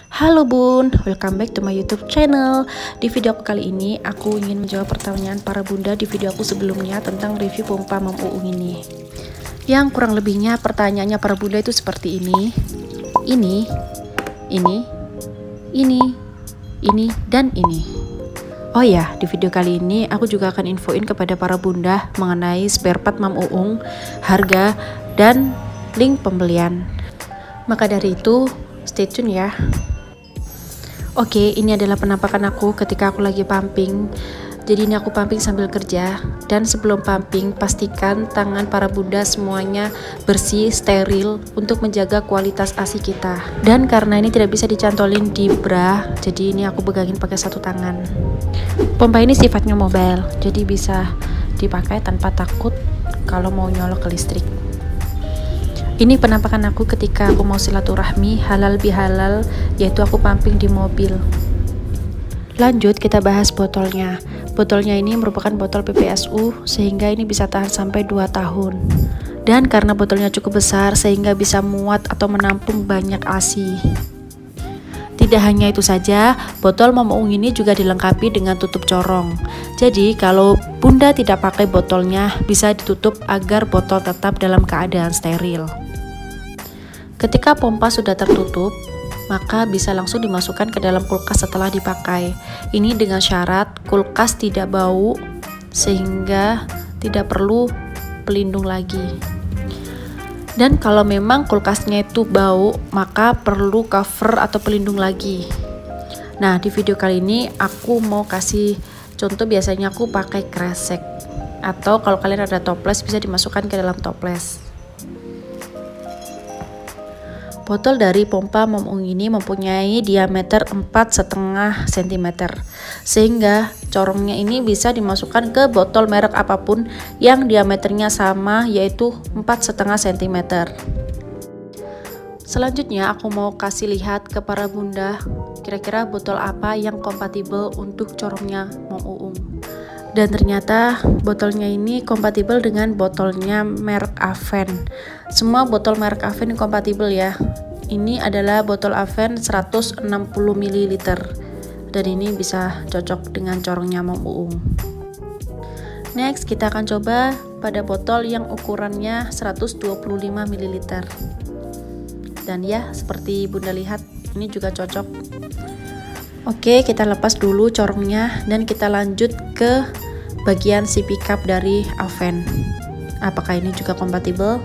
Halo Bun, welcome back to my YouTube channel. Di video aku kali ini, aku ingin menjawab pertanyaan para bunda di video aku sebelumnya tentang review pompa Mam Uung ini. Yang kurang lebihnya pertanyaannya para bunda itu seperti ini, dan ini. Oh ya, di video kali ini aku juga akan infoin kepada para bunda mengenai spare part Mam Uung, harga, dan link pembelian. Maka dari itu, stay tune ya. Oke, ini adalah penampakan aku ketika aku lagi pumping. Jadi ini aku pumping sambil kerja. Dan sebelum pumping, pastikan tangan para bunda semuanya bersih, steril untuk menjaga kualitas ASI kita. Dan karena ini tidak bisa dicantolin di bra, jadi ini aku pegangin pakai satu tangan. Pompa ini sifatnya mobile, jadi bisa dipakai tanpa takut kalau mau nyolok ke listrik. Ini penampakan aku ketika aku mau silaturahmi halal bihalal, yaitu aku pumping di mobil. Lanjut kita bahas botolnya. Botolnya ini merupakan botol PPSU sehingga ini bisa tahan sampai 2 tahun. Dan karena botolnya cukup besar sehingga bisa muat atau menampung banyak ASI. Tidak hanya itu saja, botol Mam Uung ini juga dilengkapi dengan tutup corong. Jadi kalau bunda tidak pakai botolnya, bisa ditutup agar botol tetap dalam keadaan steril. Ketika pompa sudah tertutup, maka bisa langsung dimasukkan ke dalam kulkas setelah dipakai. Ini dengan syarat kulkas tidak bau, sehingga tidak perlu pelindung lagi. Dan kalau memang kulkasnya itu bau, maka perlu cover atau pelindung lagi. Nah, di video kali ini aku mau kasih contoh, biasanya aku pakai kresek. Atau kalau kalian ada toples, bisa dimasukkan ke dalam toples. Botol dari pompa Mam Uung ini mempunyai diameter 4,5 cm, sehingga corongnya ini bisa dimasukkan ke botol merek apapun yang diameternya sama, yaitu 4,5 cm. Selanjutnya aku mau kasih lihat ke para bunda kira-kira botol apa yang kompatibel untuk corongnya Mam Uung. Dan ternyata botolnya ini kompatibel dengan botolnya merek Aven. Semua botol merek Aven kompatibel ya. Ini adalah botol Aven 160 ml. Dan ini bisa cocok dengan corongnya Mam Uung. Next kita akan coba pada botol yang ukurannya 125 ml. Dan ya, seperti bunda lihat, ini juga cocok. Oke, kita lepas dulu corongnya dan kita lanjut ke bagian sipi cup dari Aven. Apakah ini juga kompatibel?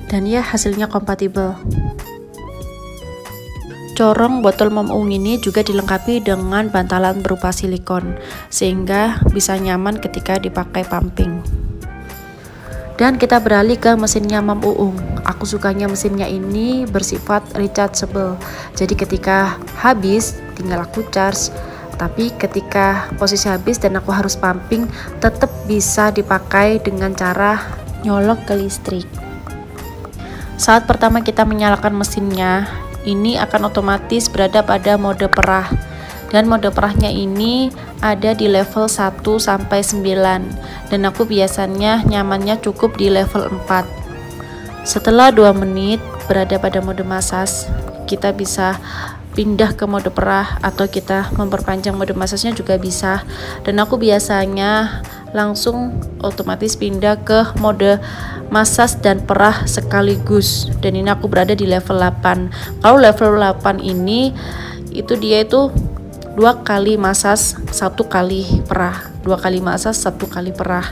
Dan ya, hasilnya kompatibel. Corong botol Mam Uung ini juga dilengkapi dengan bantalan berupa silikon, sehingga bisa nyaman ketika dipakai pumping. Dan kita beralih ke mesinnya Mam Uung. Aku sukanya mesinnya ini bersifat rechargeable. Jadi ketika habis tinggal aku charge. Tapi ketika posisi habis dan aku harus pumping, tetap bisa dipakai dengan cara nyolok ke listrik. Saat pertama kita menyalakan mesinnya, ini akan otomatis berada pada mode perah. Dan mode perahnya ini ada di level 1 sampai 9. Dan aku biasanya nyamannya cukup di level 4. Setelah 2 menit berada pada mode massage, kita bisa pindah ke mode perah atau kita memperpanjang mode massage-nya juga bisa. Dan aku biasanya langsung otomatis pindah ke mode massage dan perah sekaligus. Dan ini aku berada di level 8. Kalau level 8 ini dia itu 2 kali massage 1 kali perah, 2 kali massage 1 kali perah.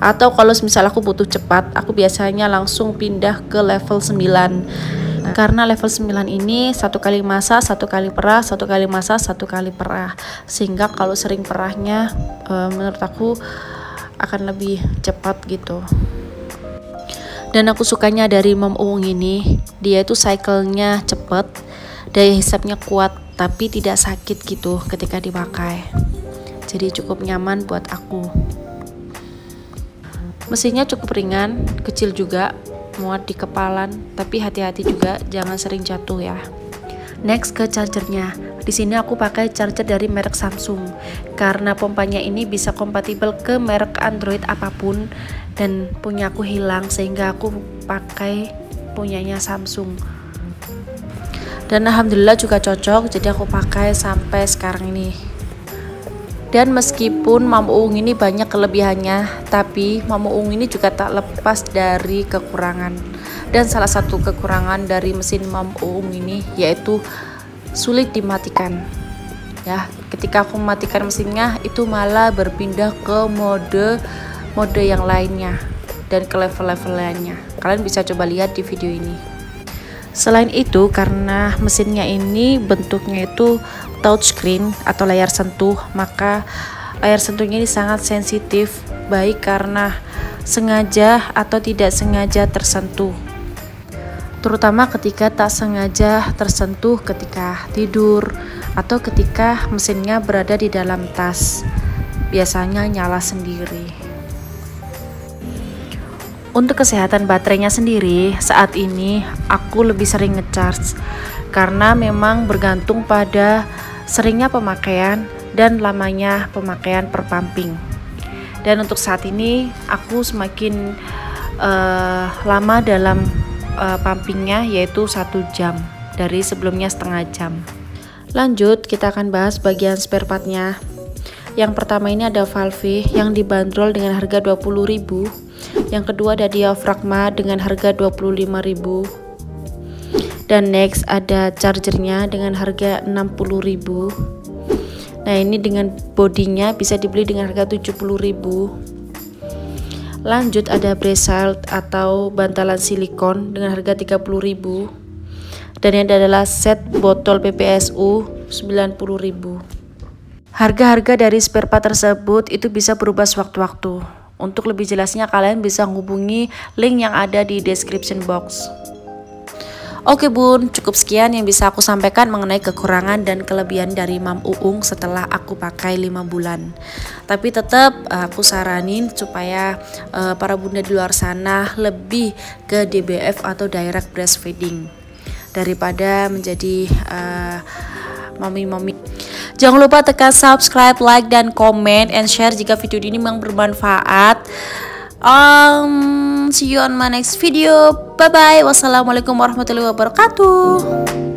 Atau kalau misal aku butuh cepat, aku biasanya langsung pindah ke level 9. Karena level 9 ini 1 kali massage 1 kali perah, 1 kali massage 1 kali perah, sehingga kalau sering perahnya menurut aku akan lebih cepat gitu. Dan aku sukanya dari Mam Uung ini, dia itu cycle-nya cepet, daya hisapnya kuat, tapi tidak sakit gitu ketika dipakai. Jadi cukup nyaman buat aku. Mesinnya cukup ringan, kecil juga, muat di kepalan, tapi hati-hati juga jangan sering jatuh ya. Next ke chargernya. Di sini aku pakai charger dari merek Samsung karena pompanya ini bisa kompatibel ke merek Android apapun, dan punya aku hilang sehingga aku pakai punyanya Samsung. Dan alhamdulillah juga cocok, jadi aku pakai sampai sekarang ini. Dan meskipun Mam Uung ini banyak kelebihannya, tapi Mam Uung ini juga tak lepas dari kekurangan. Dan salah satu kekurangan dari mesin Mam Uung ini yaitu sulit dimatikan. Ya, ketika aku mematikan mesinnya itu malah berpindah ke mode yang lainnya dan ke level lainnya. Kalian bisa coba lihat di video ini. Selain itu, karena mesinnya ini bentuknya itu touchscreen atau layar sentuh, maka layar sentuhnya ini sangat sensitif, baik karena sengaja atau tidak sengaja tersentuh. Terutama ketika tak sengaja tersentuh ketika tidur atau ketika mesinnya berada di dalam tas, biasanya nyala sendiri. Untuk kesehatan baterainya sendiri, saat ini aku lebih sering ngecharge karena memang bergantung pada seringnya pemakaian dan lamanya pemakaian per pumping. Dan untuk saat ini aku semakin lama dalam pumpingnya, yaitu 1 jam dari sebelumnya setengah jam. Lanjut, kita akan bahas bagian spare partnya. Yang pertama ini ada valve yang dibanderol dengan harga 20.000. Yang kedua ada diafragma dengan harga 25.000. Dan next ada chargernya dengan harga 60.000. Nah, ini dengan bodinya bisa dibeli dengan harga 70.000. Lanjut ada bracelet atau bantalan silikon dengan harga 30.000. Dan ini adalah set botol PPSU 90.000. Harga-harga dari spare part tersebut itu bisa berubah sewaktu-waktu. Untuk lebih jelasnya kalian bisa menghubungi link yang ada di description box. Oke bun, cukup sekian yang bisa aku sampaikan mengenai kekurangan dan kelebihan dari Mam Uung setelah aku pakai 5 bulan. Tapi tetap aku saranin supaya para bunda di luar sana lebih ke DBF atau direct breastfeeding daripada menjadi mami-mami. Jangan lupa tekan subscribe, like, dan komen, and share jika video ini memang bermanfaat. See you on my next video. Bye bye. Wassalamualaikum warahmatullahi wabarakatuh.